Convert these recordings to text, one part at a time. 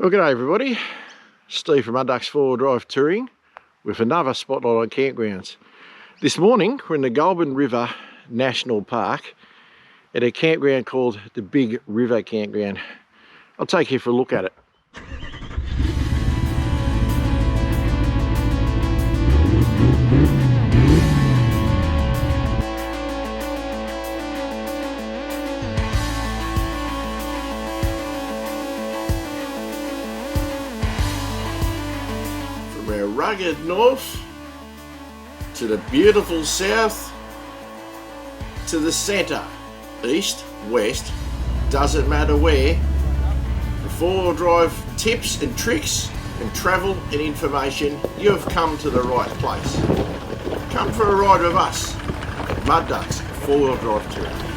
Well, g'day everybody, Steve from Mudgee 4-wheel drive touring with another spotlight on campgrounds. This morning we're in the Goulburn River National Park at a campground called the Big River Campground. I'll take you for a look at it. From our rugged north to the beautiful south to the centre, east, west, doesn't matter where. For four-wheel drive tips and tricks and travel and information, you have come to the right place. Come for a ride with us, Mudgee 4-wheel drive touring.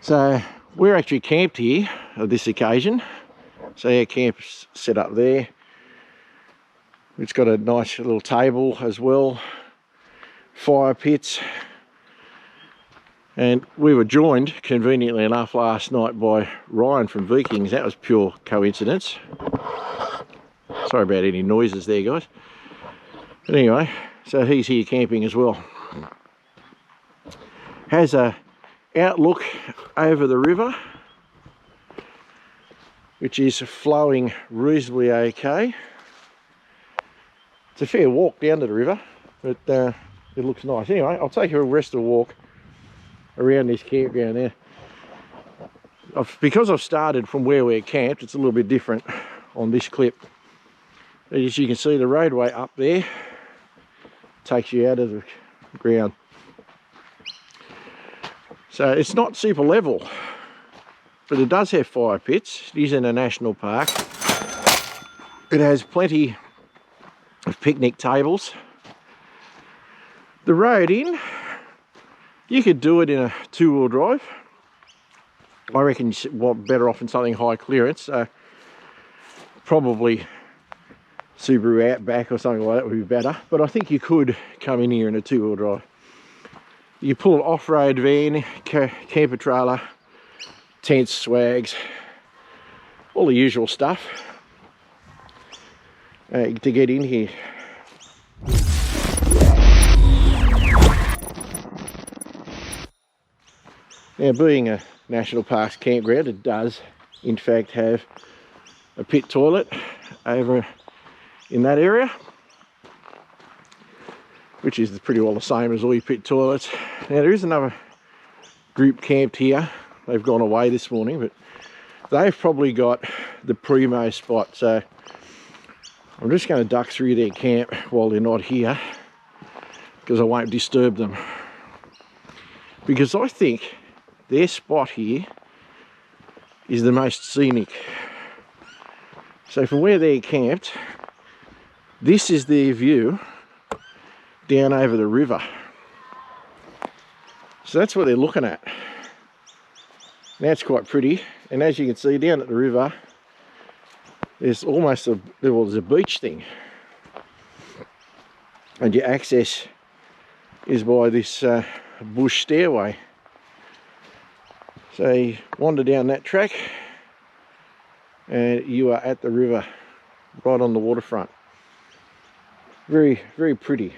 So we're actually camped here on this occasion. So our camp's set up there. It's got a nice little table as well, fire pits, and we were joined conveniently enough last night by Ryan from Vikings. That was pure coincidence. Sorry about any noises there, guys. But anyway, so he's here camping as well. Has a outlook over the river, which is flowing reasonably okay. It's a fair walk down to the river, but it looks nice. Anyway, I'll take a rest of the walk around this campground there. Because I've started from where we're camped, it's a little bit different on this clip. As you can see, the roadway up there takes you out of the ground. So it's not super level, but it does have fire pits. It is in a national park. It has plenty of picnic tables. The road in, you could do it in a two-wheel drive. I reckon you're better off in something high clearance. Probably Subaru Outback or something like that would be better. But I think you could come in here in a two-wheel drive. You pull an off-road van, camper trailer, tents, swags, all the usual stuff to get in here. Now, being a national parks campground, it does in fact have a pit toilet over in that area, which is pretty well the same as all your pit toilets. Now, there is another group camped here. They've gone away this morning, but they've probably got the primo spot. So I'm just going to duck through their camp while they're not here, because I won't disturb them. Because I think their spot here is the most scenic. So from where they're camped, this is their view down over the river. So that's what they're looking at. Now it's quite pretty, and as you can see down at the river, there's almost there's a beach thing, and your access is by this bush stairway. So you wander down that track and you are at the river. right on the waterfront. Very, very pretty.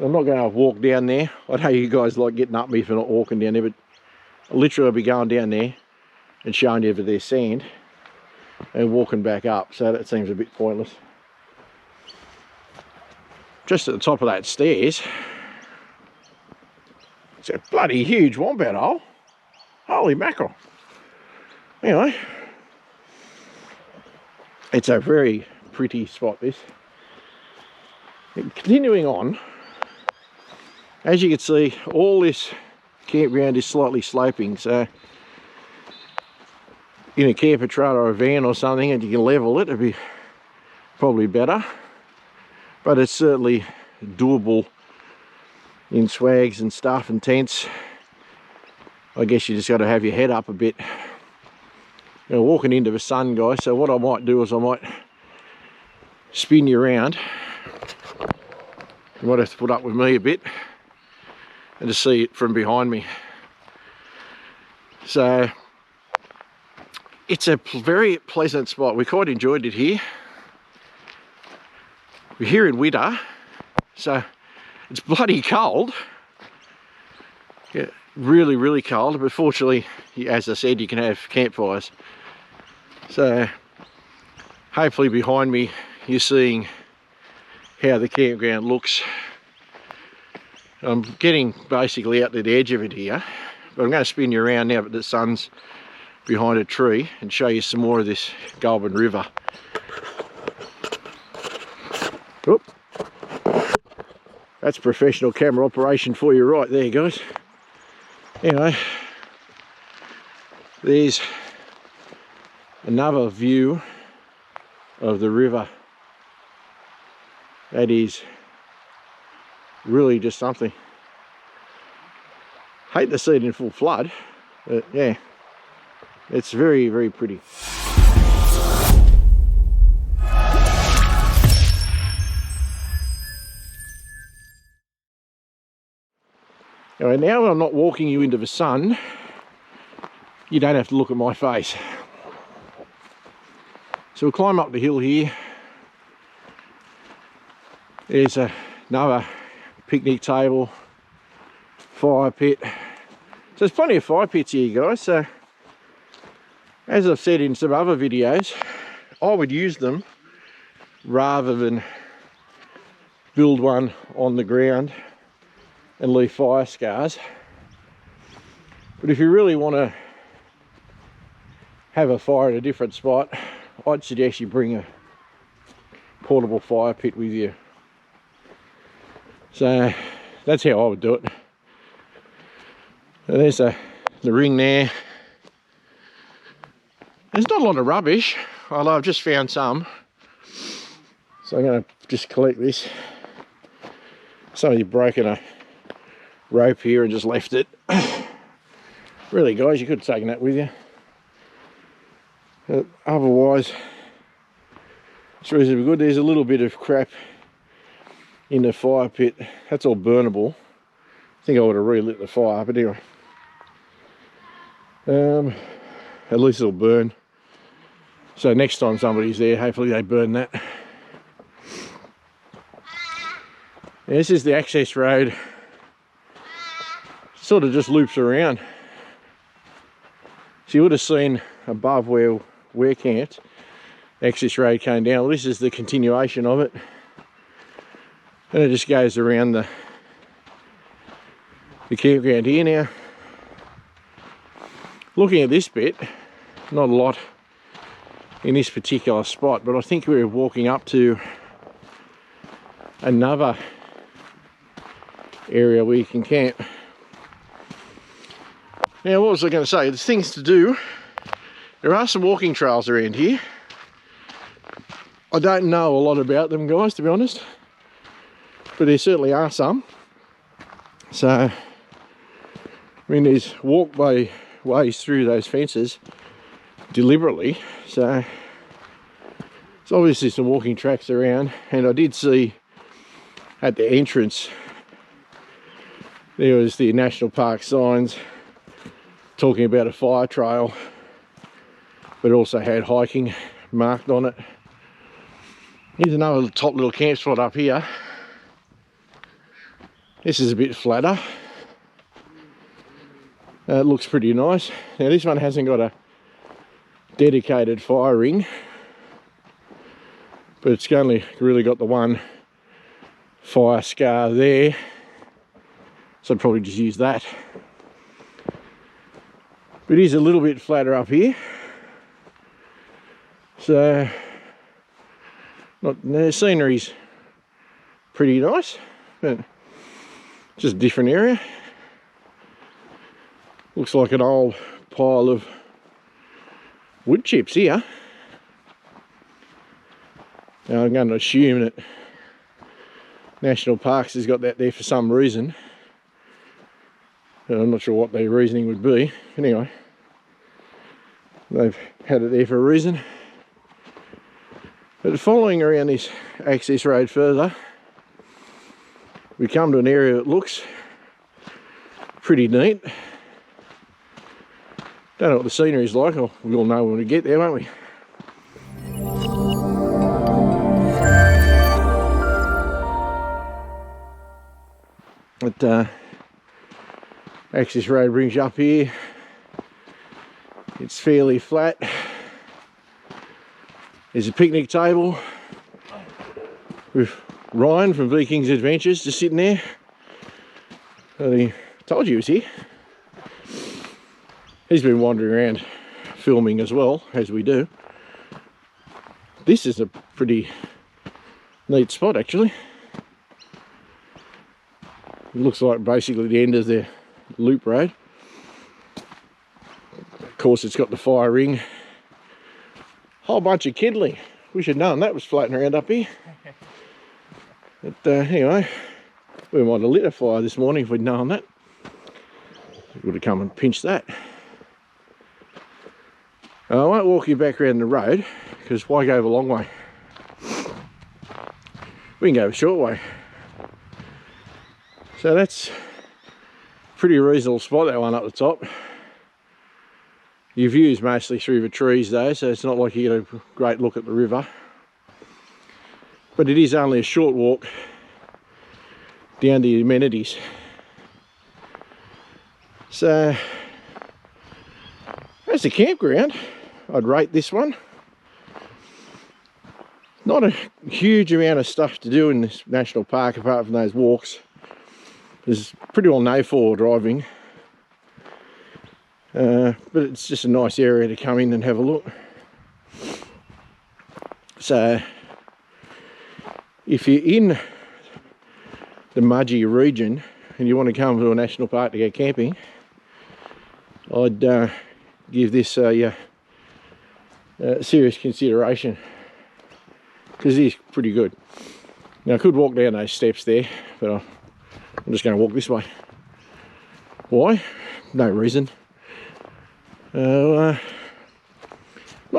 I'm not going to walk down there. I know you guys like getting up me for not walking down there, but literally I'll be going down there and showing you over their sand and walking back up, so that seems a bit pointless. Just at the top of that stairs, it's a bloody huge wombat hole. Holy mackerel. Anyway, it's a very pretty spot, this. And continuing on, as you can see, all this campground is slightly sloping, so in a camper trailer or a van or something and you can level it, it'd be probably better. But it's certainly doable in swags and stuff and tents. I guess you just got to have your head up a bit. You're walking into the sun, guys, so what I might do is I might spin you around. You might have to put up with me a bit and to see it from behind me. So it's a very pleasant spot. We quite enjoyed it here. We're here in winter, so it's bloody cold. Yeah, really, really cold, but fortunately, as I said, you can have campfires. So hopefully behind me you're seeing how the campground looks. I'm getting basically out to the edge of it here, but I'm going to spin you around now that the sun's behind a tree and show you some more of this Goulburn River. Oop. That's professional camera operation for you right there, guys. Anyway, there's another view of the river. That is really just something. Hate to see it in full flood, but yeah, it's very, very pretty. Anyway, now that I'm not walking you into the sun, you don't have to look at my face. So we'll climb up the hill here. There's another picnic table, fire pit. So there's plenty of fire pits here, guys. So as I've said in some other videos, I would use them rather than build one on the ground and leave fire scars. But if you really want to have a fire at a different spot, I'd suggest you bring a portable fire pit with you. So that's how I would do it. So there's the ring there. There's not a lot of rubbish, although I've just found some. So I'm going to just collect this. Somebody's broken a rope here and just left it. Really, guys, you could have taken that with you. But otherwise, it's reasonably good. There's a little bit of crap in the fire pit. That's all burnable. I think I would have relit the fire, but anyway. At least it'll burn. So next time somebody's there, hopefully they burn that. Yeah, this is the access road. Sort of just loops around. So you would have seen above where we're camped, access road came down. Well, this is the continuation of it. And it just goes around the campground here now. Looking at this bit, not a lot in this particular spot, but I think we're walking up to another area where you can camp. Now, what was I going to say? There's things to do. There are some walking trails around here. I don't know a lot about them, guys, to be honest, but there certainly are some. So, I mean, there's walkway ways through those fences deliberately, so there's obviously some walking tracks around. And I did see at the entrance there was the national park signs talking about a fire trail, but also had hiking marked on it. Here's another top little camp spot up here. This is a bit flatter. It looks pretty nice. Now this one hasn't got a dedicated fire ring, but it's only really got the one fire scar there, so I'd probably just use that. But it is a little bit flatter up here, so the scenery's pretty nice, but just a different area. Looks like an old pile of wood chips here. Now I'm going to assume that National Parks has got that there for some reason. I'm not sure what their reasoning would be. Anyway, they've had it there for a reason. But following around this access road further, we come to an area that looks pretty neat. Don't know what the scenery is like. We all know when we get there, won't we? But access road brings you up here. It's fairly flat. There's a picnic table with Ryan from Vikings Adventures just sitting there. I told you he was here. He's been wandering around filming as well, as we do. This is a pretty neat spot actually. It looks like basically the end of the loop road. Of course it's got the fire ring. Whole bunch of kindling. We should have known that was floating around up here. But anyway, we might have lit a fire this morning if we'd known that. We would have come and pinched that. I won't walk you back around the road, because why go the long way? We can go the short way. So that's a pretty reasonable spot, that one up the top. Your view is mostly through the trees though, so it's not like you get a great look at the river. But it is only a short walk down to the amenities. So as a campground, I'd rate this one. Not a huge amount of stuff to do in this national park apart from those walks. There's pretty well no four-wheel driving. But it's just a nice area to come in and have a look. So if you're in the Mudgee region and you want to come to a national park to go camping, I'd give this serious consideration, because it is pretty good. Now I could walk down those steps there, but I'm just going to walk this way. Why? No reason. Not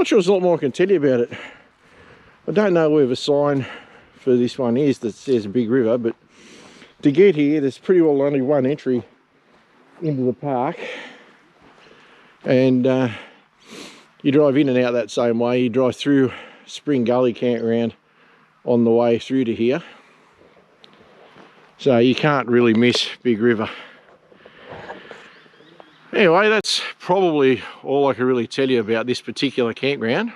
sure there's a lot more I can tell you about it. I don't know where the sign for this one is that says Big River, but to get here there's pretty well only one entry into the park, and you drive in and out that same way. You drive through Spring Gully Campground on the way through to here, so you can't really miss Big River. Anyway, that's probably all I can really tell you about this particular campground.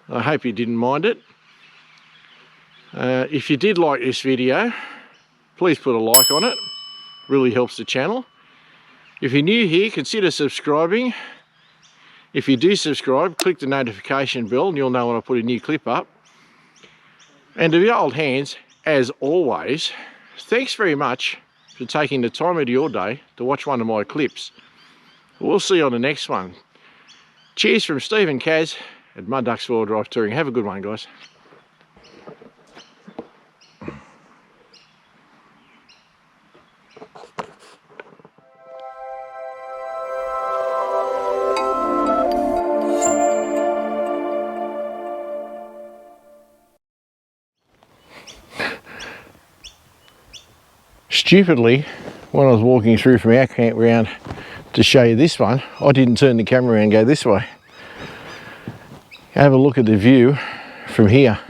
I hope you didn't mind it. If you did like this video, please put a like on it. Really helps the channel. If you're new here, consider subscribing. If you do subscribe, click the notification bell and you'll know when I put a new clip up. And to the old hands, as always, thanks very much for taking the time of your day to watch one of my clips. We'll see you on the next one. Cheers from Steve and Kaz at Mud Ducks 4-Wheel Drive Touring. Have a good one, guys. Stupidly, when I was walking through from our campground to show you this one, I didn't turn the camera around and go this way. Have a look at the view from here.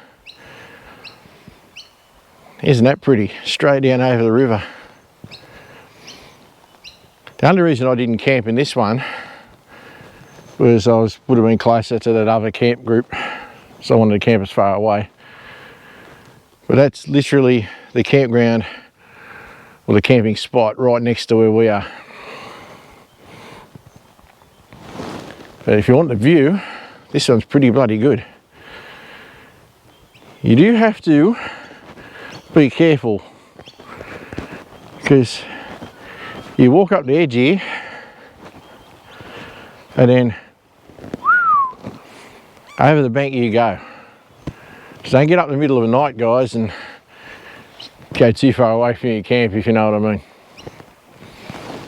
Isn't that pretty? Straight down over the river. The only reason I didn't camp in this one was would have been closer to that other camp group, so I wanted to camp as far away. But that's literally the campground, or the camping spot right next to where we are. But if you want the view, this one's pretty bloody good. You do have to be careful, because you walk up the edge here and then over the bank you go. So don't get up in the middle of the night, guys, and go too far away from your camp, if you know what I mean.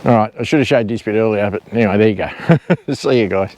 All right, I should have showed this bit earlier, but anyway, there you go. See you guys.